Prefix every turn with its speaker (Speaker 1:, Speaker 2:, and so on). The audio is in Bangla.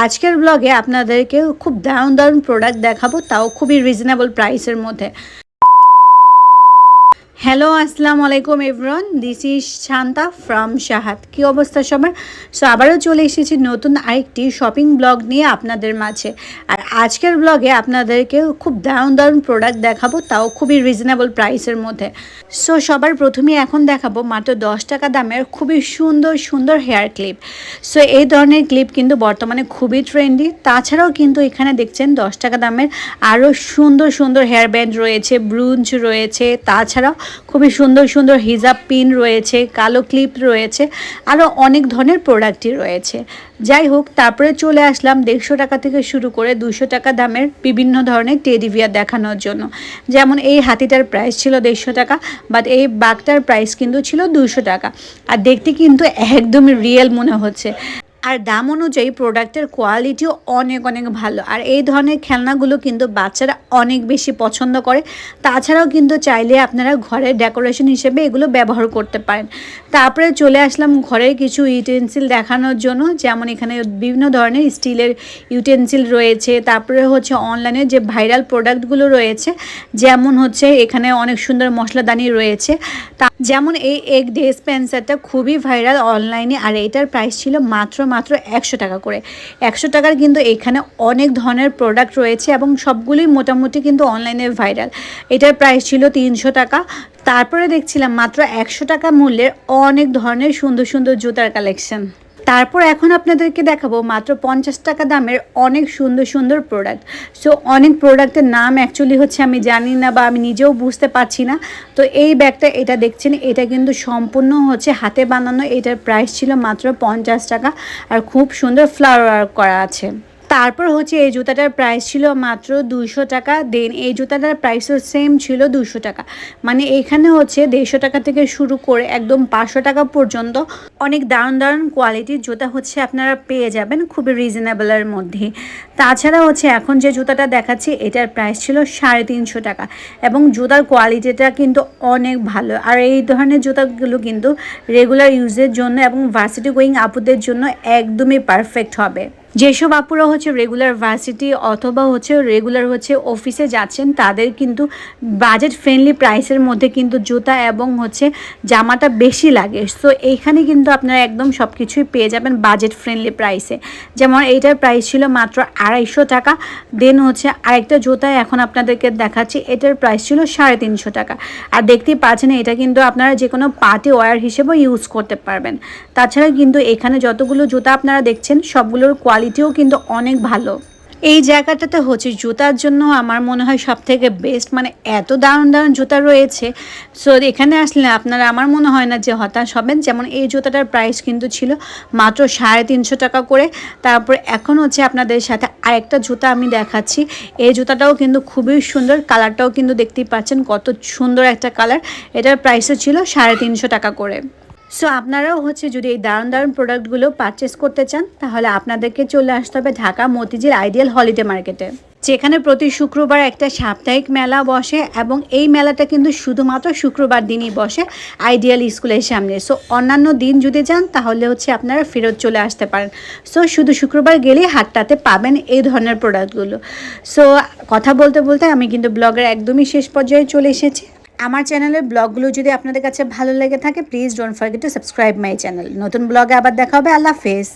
Speaker 1: আজকের ব্লগে আপনাদেরকে খুব দারুণ দারুণ প্রোডাক্ট দেখাবো, তাও খুবই রিজনেবল প্রাইসের মধ্যে। হ্যালো, আসসালামু আলাইকুম everyone, this is Shanta from শাহাদ। কী অবস্থা সবার? সো আবারও চলে এসেছি নতুন আরেকটি শপিং ব্লগ নিয়ে আপনাদের মাঝে। আর আজকের ব্লগে আপনাদেরকে খুব দারুণ দারুণ প্রোডাক্ট দেখাবো, তাও খুবই রিজনেবল প্রাইসের মধ্যে। সো সবার প্রথমেই এখন দেখাবো মাত্র 10 টাকা দামের খুবই সুন্দর সুন্দর হেয়ার ক্লিপ। সো এই ধরনের ক্লিপ কিন্তু বর্তমানে খুবই ট্রেন্ডি। তাছাড়াও কিন্তু এখানে দেখছেন 10 টাকা দামের আরও সুন্দর সুন্দর হেয়ার ব্যান্ড রয়েছে, ব্রুঞ্চ রয়েছে, তাছাড়াও খুবই সুন্দর সুন্দর হিজাব পিন রয়েছে, কালো ক্লিপ রয়েছে, আরও অনেক ধরনের প্রোডাক্টই রয়েছে। যাই হোক, তারপরে চলে আসলাম 150 টাকা থেকে শুরু করে 200 টাকা দামের বিভিন্ন ধরনের টেডি বিয়ার দেখানোর জন্য। যেমন এই হাতিটার প্রাইস ছিল 150 টাকা, বাট এই বাঘটার প্রাইস কিন্তু ছিল 200 টাকা। আর দেখতে কিন্তু একদমই রিয়েল মনে হচ্ছে, আর দাম অনুযায়ী প্রোডাক্টের কোয়ালিটিও অনেক অনেক ভালো। আর এই ধরনের খেলনাগুলো কিন্তু বাচ্চারা অনেক বেশি পছন্দ করে। তাছাড়াও কিন্তু চাইলে আপনারা ঘরের ডেকোরেশন হিসেবে এগুলো ব্যবহার করতে পারেন। তারপরে চলে আসলাম ঘরের কিছু ইউটেন্সিল দেখানোর জন্য। যেমন এখানে বিভিন্ন ধরনের স্টিলের ইউটেন্সিল রয়েছে। তারপরে হচ্ছে অনলাইনে যে ভাইরাল প্রোডাক্টগুলো রয়েছে, যেমন হচ্ছে এখানে অনেক সুন্দর মশলাদানি রয়েছে। যেমন এই এগ ডিসপেন্সারটা খুবই ভাইরাল অনলাইনে, আর এটার প্রাইস ছিল মাত্র 100 টাকা করে। 100 টাকার কিন্তু এখানে অনেক ধরনের প্রোডাক্ট রয়েছে এবং সবগুলোই মোটামুটি কিন্তু অনলাইনে ভাইরাল। এটার প্রাইস ছিল 300 টাকা। তারপরে দেখছিলাম মাত্র 100 টাকা মূল্যের অনেক ধরনের সুন্দর সুন্দর জুতার কালেকশন। তারপর এখন আপনাদেরকে দেখাবো মাত্র 50 টাকা দামের অনেক সুন্দর সুন্দর প্রোডাক্ট। সো অনেক প্রোডাক্টের নাম অ্যাকচুয়ালি হচ্ছে আমি জানি না, বা আমি নিজেও বুঝতে পারছি না। তো এই ব্যাগটা এটা দেখছেন, এটা কিন্তু সম্পূর্ণ হচ্ছে হাতে বানানো। এটার প্রাইস ছিল মাত্র 50 টাকা, আর খুব সুন্দর ফ্লাওয়ার ওয়ার্ক করা আছে। তারপর হচ্ছে এই জুতাটার প্রাইস ছিল মাত্র 200 টাকা। দেন এই জুতাটার প্রাইসও সেম ছিল 200 টাকা। মানে এখানে হচ্ছে 150 টাকা থেকে শুরু করে একদম 500 টাকা পর্যন্ত অনেক দারুণ দারুণ কোয়ালিটির জুতা হচ্ছে আপনারা পেয়ে যাবেন খুবই রিজনেবলের মধ্যে। তাছাড়া হচ্ছে এখন যে জুতাটা দেখাচ্ছি এটার প্রাইস ছিল 350 টাকা, এবং জুতার কোয়ালিটিটা কিন্তু অনেক ভালো। আর এই ধরনের জুতাগুলো কিন্তু রেগুলার ইউজের জন্য এবং ভার্সিটি গোয়িং আপুদের জন্য একদমই পারফেক্ট হবে। যেসব আপুরা হচ্ছে রেগুলার ভার্সিটি অথবা হচ্ছে রেগুলার হচ্ছে অফিসে যাচ্ছেন, তাদের কিন্তু বাজেট ফ্রেন্ডলি প্রাইসের মধ্যে কিন্তু জুতা এবং হচ্ছে জামাটা বেশি লাগে। সো এইখানে কিন্তু আপনারা একদম সব কিছুই পেয়ে যাবেন বাজেট ফ্রেন্ডলি প্রাইসে। যেমন এইটার প্রাইস ছিল মাত্র 250 টাকা। দেন হচ্ছে আরেকটা জুতা এখন আপনাদেরকে দেখাচ্ছি, এটার প্রাইস ছিল 350 টাকা। আর দেখতেই পাচ্ছেন এটা কিন্তু আপনারা যে কোনো পার্টি ওয়্যার হিসেবেও ইউজ করতে পারবেন। তাছাড়া কিন্তু এখানে যতগুলো জুতা আপনারা দেখছেন সবগুলোর কোয়ালিটিও কিন্তু অনেক ভালো। এই জায়গাটাতে হচ্ছে জুতার জন্য আমার মনে হয় সব থেকে বেস্ট, মানে এত দারুণ দারুণ জুতা রয়েছে। সো এখানে আসলে আপনারা আমার মনে হয় না যে হতাশ হবেন। যেমন এই জুতাটার প্রাইস কিন্তু ছিল মাত্র 350 টাকা করে। তারপর এখন হচ্ছে আপনাদের সাথে আরেকটা জুতা আমি দেখাচ্ছি। এই জুতাটাও কিন্তু খুবই সুন্দর, কালারটাও কিন্তু দেখতেই পাচ্ছেন কত সুন্দর একটা কালার। এটার প্রাইসও ছিল 350 টাকা করে। সো আপনারাও হচ্ছে যদি এই দারুণ দারুণ প্রোডাক্টগুলো পারচেস করতে চান, তাহলে আপনাদেরকে চলে আসতে হবে ঢাকা মতিঝিল আইডিয়াল হলিডে মার্কেটে, যেখানে প্রতি শুক্রবার একটা সাপ্তাহিক মেলা বসে, এবং এই মেলাটা কিন্তু শুধুমাত্র শুক্রবার দিনই বসে আইডিয়াল স্কুলের সামনে। সো অন্যান্য দিন যদি যান তাহলে হচ্ছে আপনারা ফেরত চলে আসতে পারেন। সো শুধু শুক্রবার গেলেই হাটটাতে পাবেন এই ধরনের প্রোডাক্টগুলো। সো কথা বলতে বলতে আমি কিন্তু ব্লগের একদমই শেষ পর্যায়ে চলে এসেছি। আমার চ্যানেলের ব্লগগুলো যদি আপনাদের কাছে ভালো লেগে থাকে, please don't forget to subscribe my channel. নতুন ব্লগে আবার দেখা হবে। আল্লাহ হাফেজ।